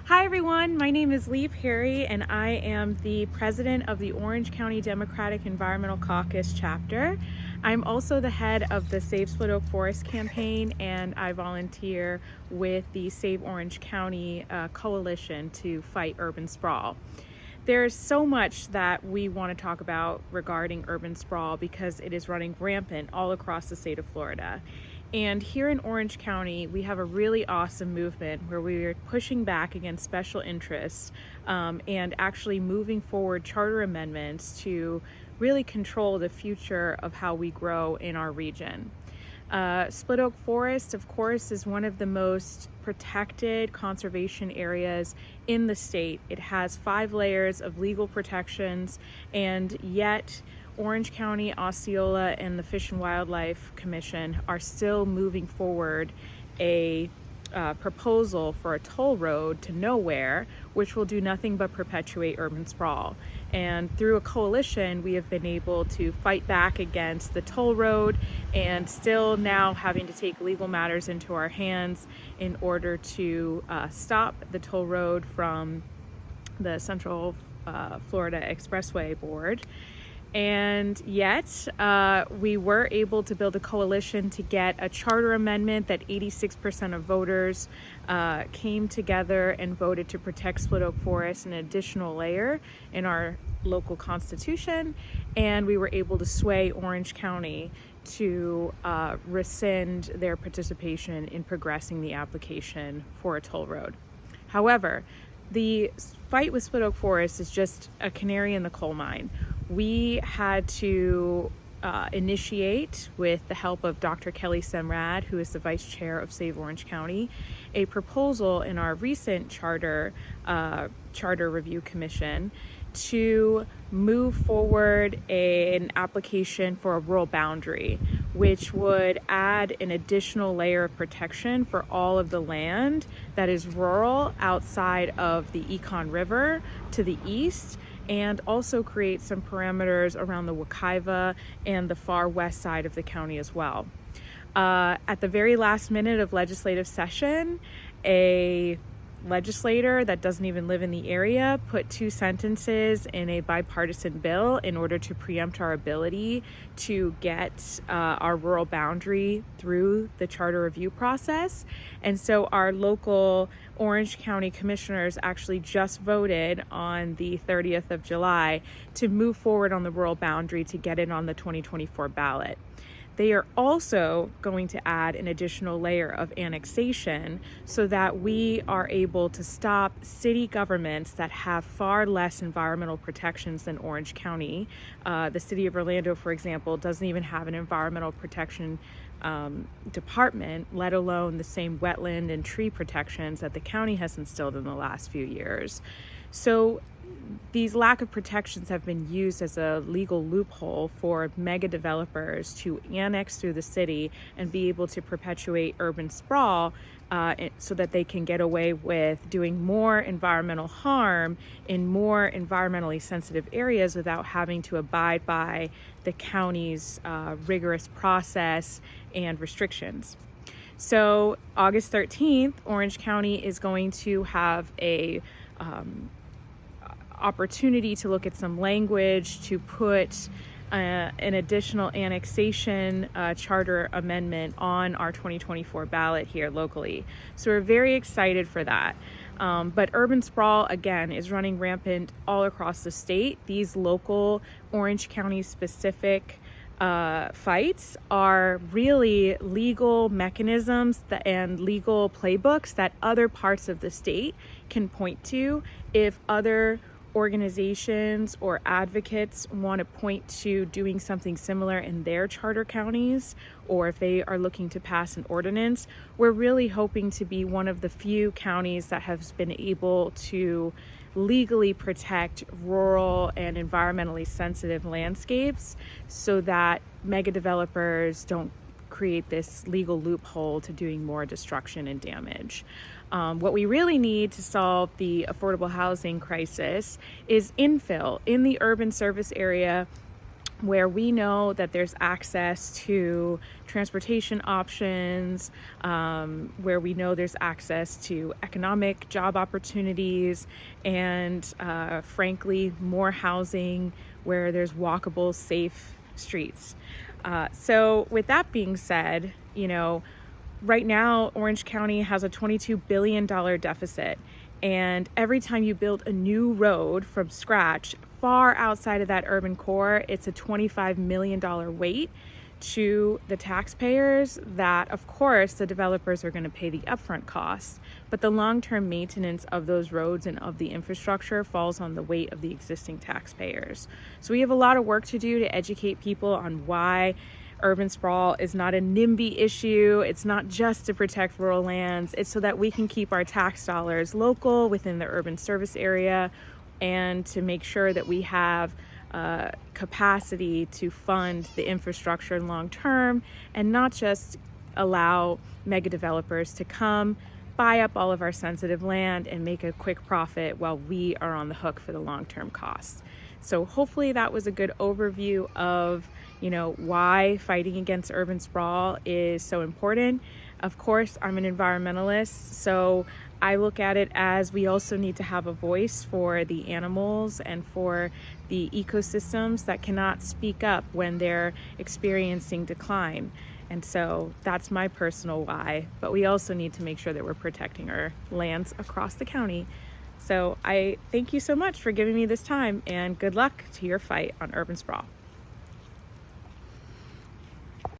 Hi everyone, my name is Lee Perry and I am the president of the Orange County Democratic Environmental Caucus chapter. I'm also the head of the Save Split Oak Forest campaign, and I volunteer with the Save Orange County coalition to fight urban sprawl. There's so much that we want to talk about regarding urban sprawl because it is running rampant all across the state of Florida. And here in Orange County, we have a really awesome movement where we are pushing back against special interests and actually moving forward charter amendments to really control the future of how we grow in our region. Split Oak Forest, of course, is one of the most protected conservation areas in the state. It has 5 layers of legal protections, and yet Orange County, Osceola, and the Fish and Wildlife Commission are still moving forward a proposal for a toll road to nowhere, which will do nothing but perpetuate urban sprawl. And through a coalition, we have been able to fight back against the toll road, and still now having to take legal matters into our hands in order to stop the toll road from the Central Florida Expressway Board. And yet we were able to build a coalition to get a charter amendment that 86% of voters came together and voted to protect Split Oak Forest, an additional layer in our local constitution. And we were able to sway Orange County to rescind their participation in progressing the application for a toll road. However, the fight with Split Oak Forest is just a canary in the coal mine. We had to initiate, with the help of Dr. Kelly Semrad, who is the vice chair of Save Orange County, a proposal in our recent charter review commission to move forward an application for a rural boundary, which would add an additional layer of protection for all of the land that is rural outside of the Econ River to the east, and also create some parameters around the Wekiva and the far west side of the county as well. At the very last minute of legislative session, a legislator that doesn't even live in the area put 2 sentences in a bipartisan bill in order to preempt our ability to get our rural boundary through the charter review process. And so our local Orange County commissioners actually just voted on the 30th of July to move forward on the rural boundary to get it on the 2024 ballot. They are also going to add an additional layer of annexation so that we are able to stop city governments that have far less environmental protections than Orange County. The city of Orlando, for example, doesn't even have an environmental protection department, let alone the same wetland and tree protections that the county has instilled in the last few years. So these lack of protections have been used as a legal loophole for mega developers to annex through the city and be able to perpetuate urban sprawl so that they can get away with doing more environmental harm in more environmentally sensitive areas without having to abide by the county's rigorous process and restrictions. So August 13th, Orange County is going to have a opportunity to look at some language to put an additional annexation charter amendment on our 2024 ballot here locally. So we're very excited for that. But urban sprawl, again, is running rampant all across the state. These local Orange County specific fights are really legal mechanisms and legal playbooks that other parts of the state can point to if other organizations or advocates want to point to doing something similar in their charter counties, or if they are looking to pass an ordinance. We're really hoping to be one of the few counties that has been able to legally protect rural and environmentally sensitive landscapes so that mega developers don't create this legal loophole to doing more destruction and damage. What we really need to solve the affordable housing crisis is infill in the urban service area where we know that there's access to transportation options, where we know there's access to economic job opportunities, and frankly, more housing, where there's walkable, safe streets. So with that being said, right now, Orange County has a $22 billion deficit. And every time you build a new road from scratch, far outside of that urban core, it's a $25 million weight to the taxpayers that, of course, the developers are going to pay the upfront costs. But the long-term maintenance of those roads and of the infrastructure falls on the weight of the existing taxpayers. So we have a lot of work to do to educate people on why urban sprawl is not a NIMBY issue. It's not just to protect rural lands. It's so that we can keep our tax dollars local within the urban service area, and to make sure that we have capacity to fund the infrastructure long term, and not just allow mega developers to come buy up all of our sensitive land and make a quick profit while we are on the hook for the long-term costs. So hopefully that was a good overview of why fighting against urban sprawl is so important. Of course, I'm an environmentalist, so I look at it as we also need to have a voice for the animals and for the ecosystems that cannot speak up when they're experiencing decline. And so that's my personal why, but we also need to make sure that we're protecting our lands across the county. So I thank you so much for giving me this time, and good luck to your fight on urban sprawl.